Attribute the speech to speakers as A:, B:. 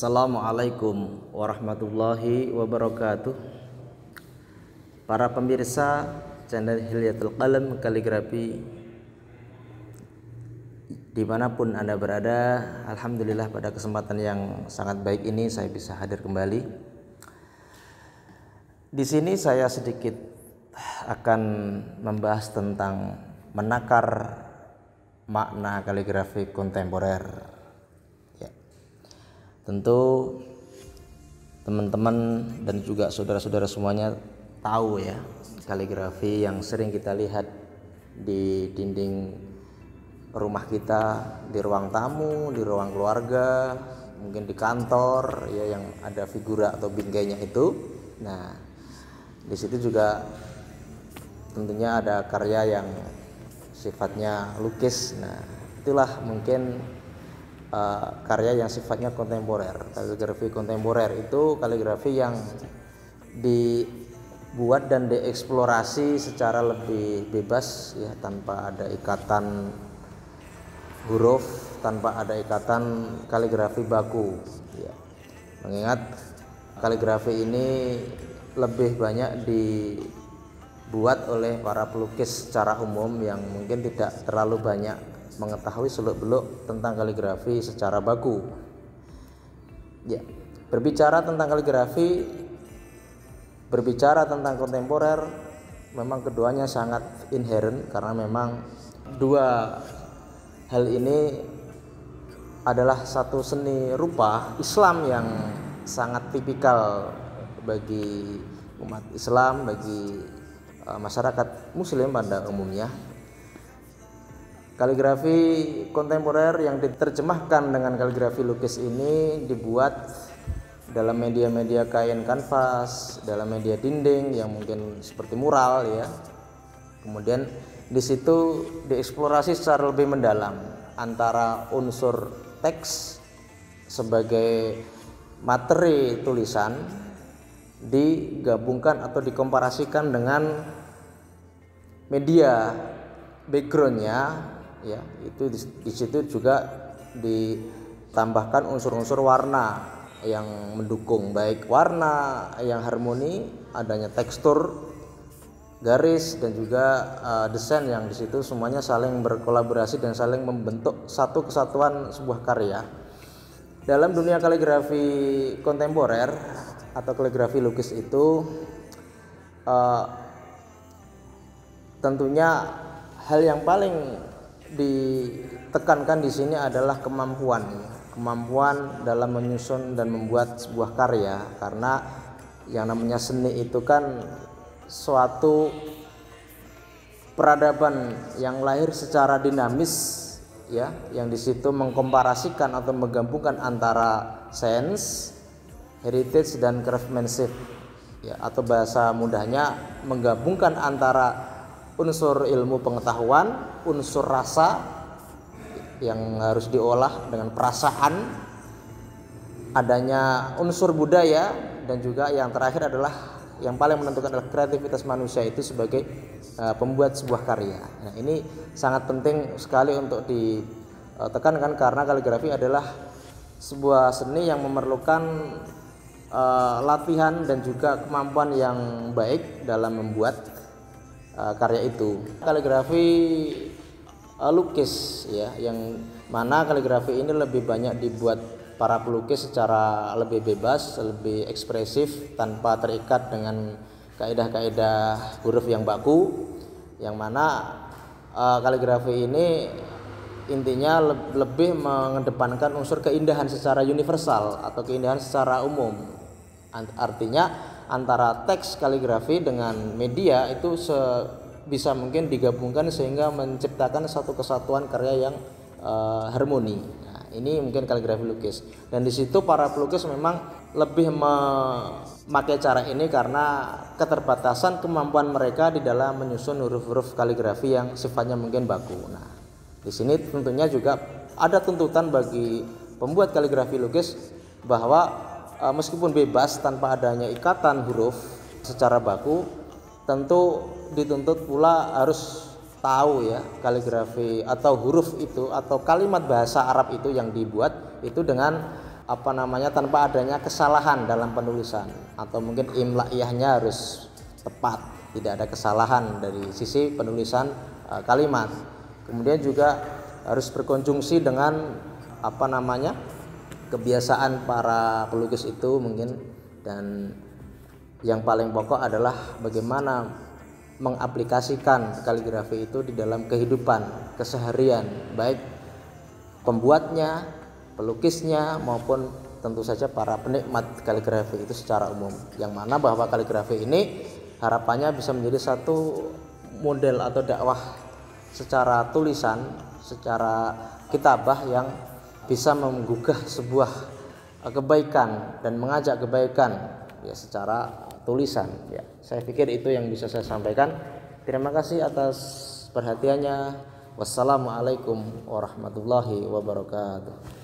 A: Assalamualaikum warahmatullahi wabarakatuh. Para pemirsa channel Hilyatul Qalam Kaligrafi dimanapun Anda berada, alhamdulillah pada kesempatan yang sangat baik ini saya bisa hadir kembali. Di sini saya sedikit akan membahas tentang menakar makna kaligrafi kontemporer. Tentu teman-teman dan juga saudara-saudara semuanya tahu ya, kaligrafi yang sering kita lihat di dinding rumah kita, di ruang tamu, di ruang keluarga, mungkin di kantor ya, yang ada figura atau bingkainya itu. Nah, di situ juga tentunya ada karya yang sifatnya lukis. Nah, itulah mungkin karya yang sifatnya kontemporer. Kaligrafi kontemporer itu kaligrafi yang dibuat dan dieksplorasi secara lebih bebas ya, tanpa ada ikatan huruf, tanpa ada ikatan kaligrafi baku ya. Mengingat kaligrafi ini lebih banyak dibuat oleh para pelukis secara umum yang mungkin tidak terlalu banyak mengetahui seluk-beluk tentang kaligrafi secara baku. Ya, berbicara tentang kaligrafi, berbicara tentang kontemporer, memang keduanya sangat inherent karena memang dua hal ini adalah satu seni rupa Islam yang sangat tipikal bagi umat Islam, bagi masyarakat Muslim pada umumnya. Kaligrafi kontemporer yang diterjemahkan dengan kaligrafi lukis ini dibuat dalam media-media kain kanvas, dalam media dinding yang mungkin seperti mural ya. Kemudian di situ dieksplorasi secara lebih mendalam antara unsur teks sebagai materi tulisan digabungkan atau dikomparasikan dengan media backgroundnya. Ya, itu di situ juga ditambahkan unsur-unsur warna yang mendukung, baik warna yang harmoni, adanya tekstur, garis dan juga desain yang di situ semuanya saling berkolaborasi dan saling membentuk satu kesatuan sebuah karya. Dalam dunia kaligrafi kontemporer atau kaligrafi lukis itu tentunya hal yang paling ditekankan di sini adalah kemampuan dalam menyusun dan membuat sebuah karya, karena yang namanya seni itu kan suatu peradaban yang lahir secara dinamis ya, yang di situ mengkomparasikan atau menggabungkan antara sains, heritage dan craftsmanship ya, atau bahasa mudahnya menggabungkan antara unsur ilmu pengetahuan, unsur rasa yang harus diolah dengan perasaan, adanya unsur budaya, dan juga yang terakhir adalah yang paling menentukan adalah kreativitas manusia itu sebagai pembuat sebuah karya. Nah, ini sangat penting sekali untuk ditekankan karena kaligrafi adalah sebuah seni yang memerlukan latihan dan juga kemampuan yang baik dalam membuat karya itu. Kaligrafi lukis ya, yang mana kaligrafi ini lebih banyak dibuat para pelukis secara lebih bebas, lebih ekspresif tanpa terikat dengan kaidah-kaidah huruf yang baku, yang mana kaligrafi ini intinya lebih mengedepankan unsur keindahan secara universal atau keindahan secara umum. Artinya antara teks kaligrafi dengan media itu bisa mungkin digabungkan sehingga menciptakan satu kesatuan karya yang harmoni. Nah, ini mungkin kaligrafi lukis. Dan di situ para pelukis memang lebih memakai cara ini karena keterbatasan kemampuan mereka di dalam menyusun huruf-huruf kaligrafi yang sifatnya mungkin baku. Nah, di sini tentunya juga ada tuntutan bagi pembuat kaligrafi lukis bahwa meskipun bebas tanpa adanya ikatan huruf secara baku, tentu dituntut pula harus tahu ya kaligrafi atau huruf itu atau kalimat bahasa Arab itu yang dibuat itu dengan tanpa adanya kesalahan dalam penulisan, atau mungkin imla'iyahnya harus tepat, tidak ada kesalahan dari sisi penulisan kalimat. Kemudian juga harus berkonjungsi dengan kebiasaan para pelukis itu mungkin. Dan yang paling pokok adalah bagaimana mengaplikasikan kaligrafi itu di dalam kehidupan keseharian, baik pembuatnya, pelukisnya, maupun tentu saja para penikmat kaligrafi itu secara umum. Yang mana bahwa kaligrafi ini harapannya bisa menjadi satu model atau dakwah secara tulisan, secara kitabah yang bisa menggugah sebuah kebaikan dan mengajak kebaikan ya secara tulisan ya. Saya pikir itu yang bisa saya sampaikan. Terima kasih atas perhatiannya. Wassalamualaikum warahmatullahi wabarakatuh.